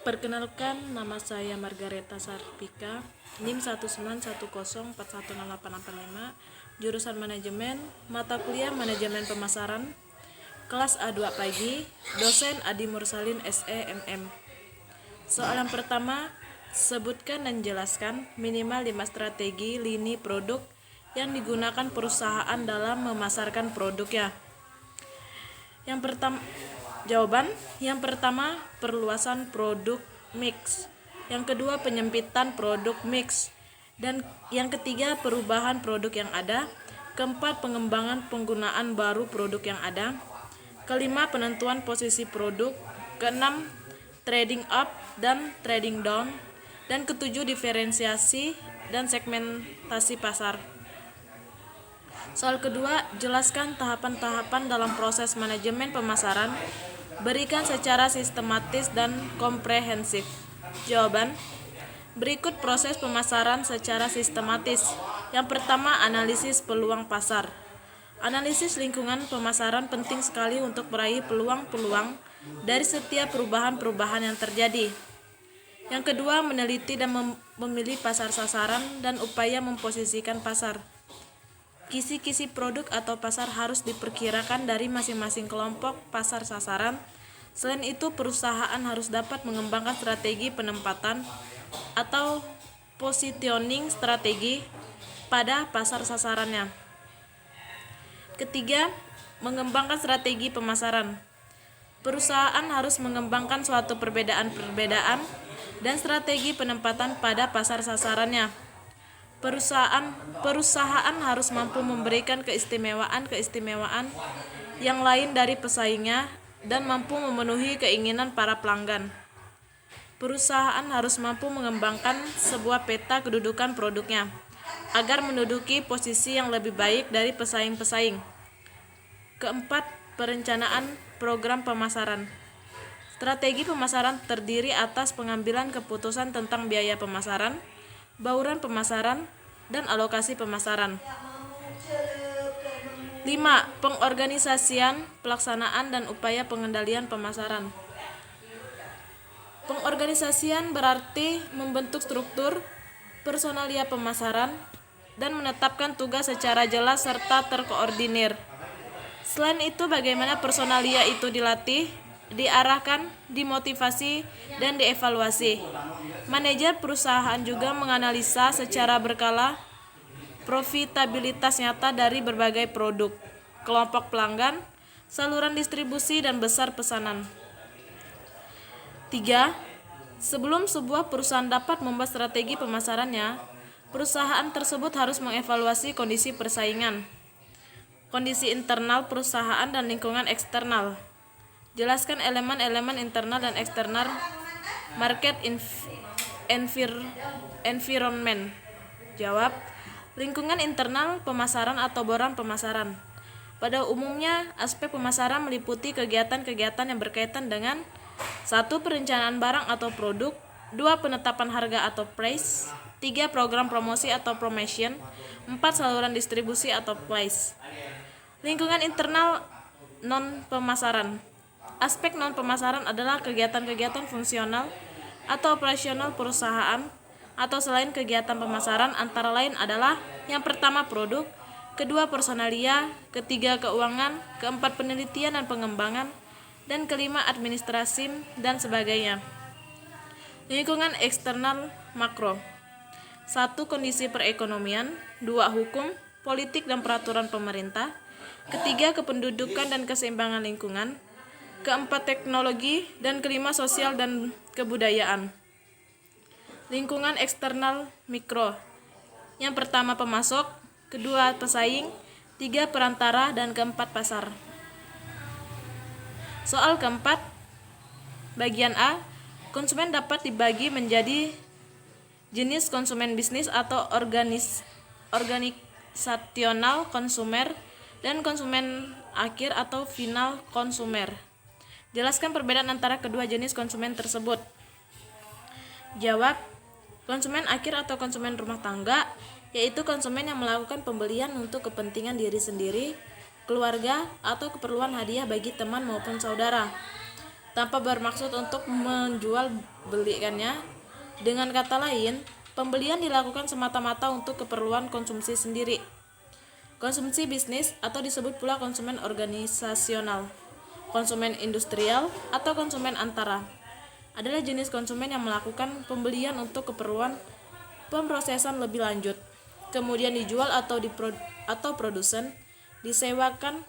Perkenalkan, nama saya Margareta Sarpika, NIM 19110410885, jurusan Manajemen, mata kuliah Manajemen Pemasaran, kelas A2 pagi, dosen Adi Mursalin SEMM. Soal yang pertama, sebutkan dan jelaskan minimal 5 strategi lini produk yang digunakan perusahaan dalam memasarkan produknya. Jawaban yang pertama, perluasan produk mix. Yang kedua, penyempitan produk mix. Dan yang ketiga, perubahan produk yang ada. Keempat, pengembangan penggunaan baru produk yang ada. Kelima, penentuan posisi produk. Keenam, trading up dan trading down. Dan ketujuh, diferensiasi dan segmentasi pasar. Soal kedua, jelaskan tahapan-tahapan dalam proses manajemen pemasaran. Berikan secara sistematis dan komprehensif. Jawaban: berikut proses pemasaran secara sistematis. Yang pertama, analisis peluang pasar. Analisis lingkungan pemasaran penting sekali untuk meraih peluang-peluang dari setiap perubahan-perubahan yang terjadi. Yang kedua, meneliti dan memilih pasar sasaran dan upaya memposisikan pasar. Kisi-kisi produk atau pasar harus diperkirakan dari masing-masing kelompok pasar sasaran. Selain itu, perusahaan harus dapat mengembangkan strategi penempatan atau positioning strategi pada pasar sasarannya. Ketiga, mengembangkan strategi pemasaran. Perusahaan harus mengembangkan suatu perbedaan dan strategi penempatan pada pasar sasarannya. Perusahaan harus mampu memberikan keistimewaan yang lain dari pesaingnya dan mampu memenuhi keinginan para pelanggan. Perusahaan harus mampu mengembangkan sebuah peta kedudukan produknya agar menduduki posisi yang lebih baik dari pesaing-pesaing. Keempat, perencanaan program pemasaran. Strategi pemasaran terdiri atas pengambilan keputusan tentang biaya pemasaran, bauran pemasaran, dan alokasi pemasaran. 5. Pengorganisasian, pelaksanaan, dan upaya pengendalian pemasaran. Pengorganisasian berarti membentuk struktur, personalia pemasaran, dan menetapkan tugas secara jelas serta terkoordinir. Selain itu, bagaimana personalia itu dilatih, diarahkan, dimotivasi, dan dievaluasi. Manajer perusahaan juga menganalisa secara berkala profitabilitas nyata dari berbagai produk, kelompok pelanggan, saluran distribusi, dan besar pesanan. 3. Sebelum sebuah perusahaan dapat membuat strategi pemasarannya, perusahaan tersebut harus mengevaluasi kondisi persaingan, kondisi internal perusahaan, dan lingkungan eksternal. Jelaskan elemen-elemen internal dan eksternal market environment. Jawab: lingkungan internal pemasaran atau bauran pemasaran. Pada umumnya, aspek pemasaran meliputi kegiatan-kegiatan yang berkaitan dengan 1. Perencanaan barang atau produk, 2. Penetapan harga atau price, 3. Program promosi atau promotion, 4. Saluran distribusi atau place. Lingkungan internal non-pemasaran. Aspek non-pemasaran adalah kegiatan-kegiatan fungsional atau operasional perusahaan atau selain kegiatan pemasaran, antara lain adalah: yang pertama, produk, kedua, personalia, ketiga, keuangan, keempat, penelitian dan pengembangan, dan kelima, administrasi dan sebagainya. Lingkungan eksternal makro. 1. Kondisi perekonomian, 2. Hukum, politik dan peraturan pemerintah, ketiga, kependudukan dan keseimbangan lingkungan, keempat, teknologi, dan kelima, sosial dan kebudayaan. Lingkungan eksternal mikro. Yang pertama, pemasok, kedua, pesaing, tiga, perantara, dan keempat, pasar. Soal keempat, bagian A, konsumen dapat dibagi menjadi jenis konsumen bisnis atau organisasional konsumer dan konsumen akhir atau final konsumer. Jelaskan perbedaan antara kedua jenis konsumen tersebut. Jawab: konsumen akhir atau konsumen rumah tangga yaitu konsumen yang melakukan pembelian untuk kepentingan diri sendiri, keluarga, atau keperluan hadiah bagi teman maupun saudara. tanpa bermaksud untuk menjual belikannya. Dengan kata lain, pembelian dilakukan semata-mata untuk keperluan konsumsi sendiri. Konsumsi bisnis atau disebut pula konsumen organisasional, konsumen industrial atau konsumen antara adalah jenis konsumen yang melakukan pembelian untuk keperluan pemrosesan lebih lanjut, kemudian dijual atau produsen disewakan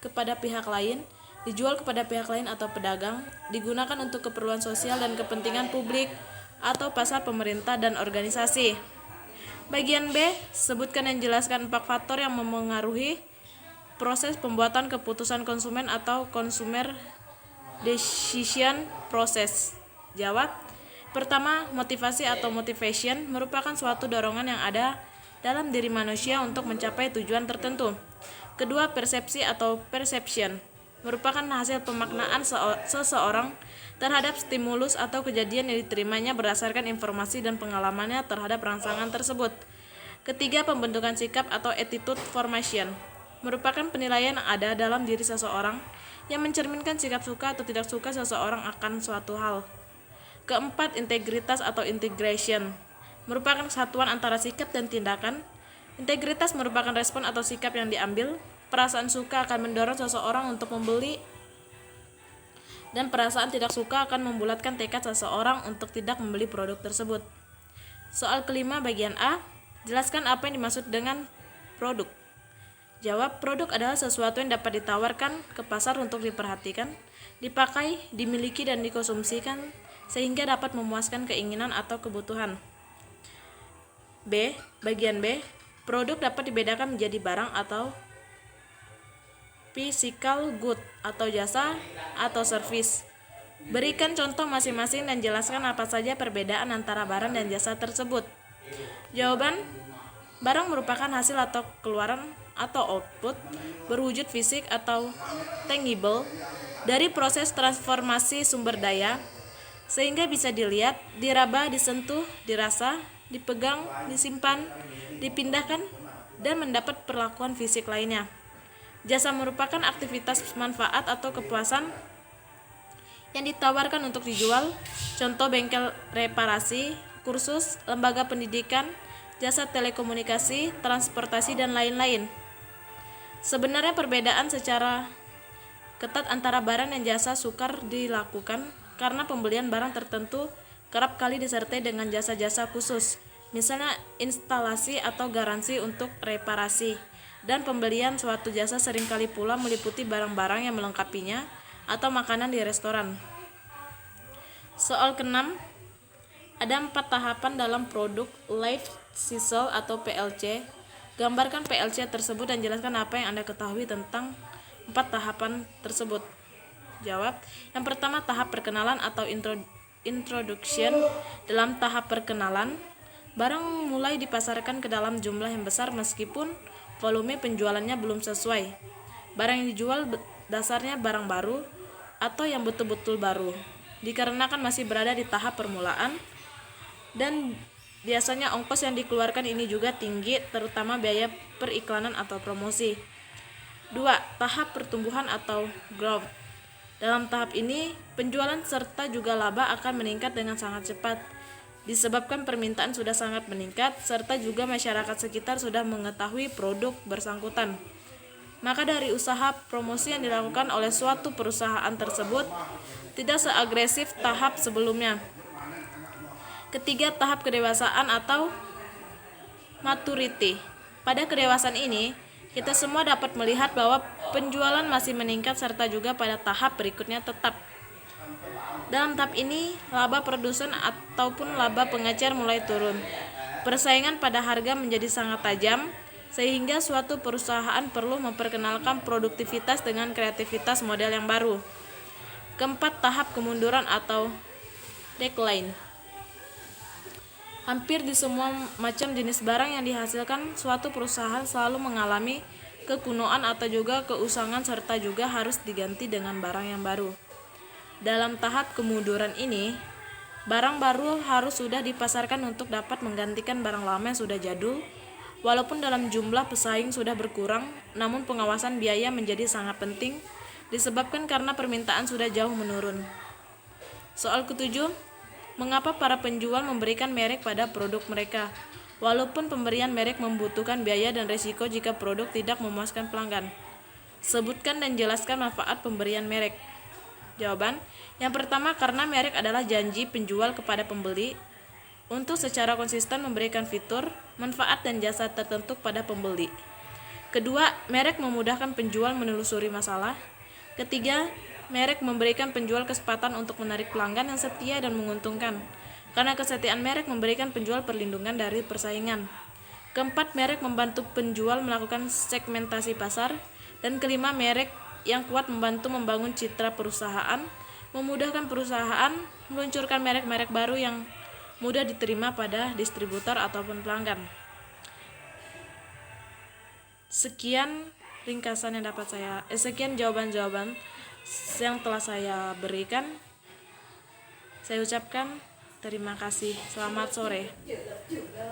kepada pihak lain, dijual kepada pihak lain atau pedagang, digunakan untuk keperluan sosial dan kepentingan publik atau pasar pemerintah dan organisasi. Bagian B, sebutkan dan jelaskan 4 faktor yang memengaruhi proses pembuatan keputusan konsumen atau consumer decision process. Jawab. Pertama, motivasi atau motivation merupakan suatu dorongan yang ada dalam diri manusia untuk mencapai tujuan tertentu. Kedua, persepsi atau perception merupakan hasil pemaknaan seseorang terhadap stimulus atau kejadian yang diterimanya berdasarkan informasi dan pengalamannya terhadap rangsangan tersebut. Ketiga, pembentukan sikap atau attitude formation merupakan penilaian yang ada dalam diri seseorang yang mencerminkan sikap suka atau tidak suka seseorang akan suatu hal. Keempat, integritas atau integration merupakan kesatuan antara sikap dan tindakan. Integritas merupakan respon atau sikap yang diambil. Perasaan suka akan mendorong seseorang untuk membeli, dan perasaan tidak suka akan membulatkan tekad seseorang untuk tidak membeli produk tersebut. Soal kelima bagian A, jelaskan apa yang dimaksud dengan produk. Jawab, produk adalah sesuatu yang dapat ditawarkan ke pasar untuk diperhatikan, dipakai, dimiliki, dan dikonsumsikan sehingga dapat memuaskan keinginan atau kebutuhan. B, bagian B, produk dapat dibedakan menjadi barang atau physical good atau jasa atau service. Berikan contoh masing-masing dan jelaskan apa saja perbedaan antara barang dan jasa tersebut. Jawaban, barang merupakan hasil atau keluaran atau output berwujud fisik atau tangible dari proses transformasi sumber daya sehingga bisa dilihat, diraba, disentuh, dirasa, dipegang, disimpan, dipindahkan, dan mendapat perlakuan fisik lainnya. Jasa merupakan aktivitas manfaat atau kepuasan yang ditawarkan untuk dijual, contoh bengkel reparasi, kursus, lembaga pendidikan, jasa telekomunikasi, transportasi, dan lain-lain. Sebenarnya perbedaan secara ketat antara barang dan jasa sukar dilakukan karena pembelian barang tertentu kerap kali disertai dengan jasa-jasa khusus, misalnya instalasi atau garansi untuk reparasi. Dan pembelian suatu jasa seringkali pula meliputi barang-barang yang melengkapinya atau makanan di restoran. Soal ke-6, ada 4 tahapan dalam produk life cycle atau PLC. Gambarkan PLC tersebut dan jelaskan apa yang Anda ketahui tentang 4 tahapan tersebut. Jawab. Yang pertama, tahap perkenalan atau introduction. Dalam tahap perkenalan, barang mulai dipasarkan ke dalam jumlah yang besar meskipun volume penjualannya belum sesuai. Barang yang dijual dasarnya barang baru atau yang betul-betul baru, dikarenakan masih berada di tahap permulaan, dan biasanya ongkos yang dikeluarkan ini juga tinggi, terutama biaya periklanan atau promosi. 2. Tahap pertumbuhan atau growth. Dalam tahap ini, penjualan serta juga laba akan meningkat dengan sangat cepat, disebabkan permintaan sudah sangat meningkat, serta juga masyarakat sekitar sudah mengetahui produk bersangkutan. Maka dari usaha promosi yang dilakukan oleh suatu perusahaan tersebut tidak seagresif tahap sebelumnya. Ketiga, tahap kedewasaan atau maturity. Pada kedewasaan ini, kita semua dapat melihat bahwa penjualan masih meningkat serta juga pada tahap berikutnya tetap. Dalam tahap ini, laba produsen ataupun laba pengecer mulai turun. Persaingan pada harga menjadi sangat tajam, sehingga suatu perusahaan perlu memperkenalkan produktivitas dengan kreativitas model yang baru. Keempat, tahap kemunduran atau decline. Hampir di semua macam jenis barang yang dihasilkan, suatu perusahaan selalu mengalami kekunoan atau juga keusangan serta juga harus diganti dengan barang yang baru. Dalam tahap kemunduran ini, barang baru harus sudah dipasarkan untuk dapat menggantikan barang lama yang sudah jadul. Walaupun dalam jumlah pesaing sudah berkurang, namun pengawasan biaya menjadi sangat penting disebabkan karena permintaan sudah jauh menurun. Soal ketujuh, mengapa para penjual memberikan merek pada produk mereka, walaupun pemberian merek membutuhkan biaya dan risiko jika produk tidak memuaskan pelanggan? Sebutkan dan jelaskan manfaat pemberian merek. Jawaban, yang pertama, karena merek adalah janji penjual kepada pembeli untuk secara konsisten memberikan fitur, manfaat, dan jasa tertentu pada pembeli. Kedua, merek memudahkan penjual menelusuri masalah. Ketiga, merek memberikan penjual kesempatan untuk menarik pelanggan yang setia dan menguntungkan, karena kesetiaan merek memberikan penjual perlindungan dari persaingan. Keempat, merek membantu penjual melakukan segmentasi pasar. Dan kelima, merek yang kuat membantu membangun citra perusahaan, memudahkan perusahaan meluncurkan merek-merek baru yang mudah diterima pada distributor ataupun pelanggan. Sekian ringkasan yang sekian jawaban-jawaban yang telah saya berikan. Saya ucapkan terima kasih. Selamat sore.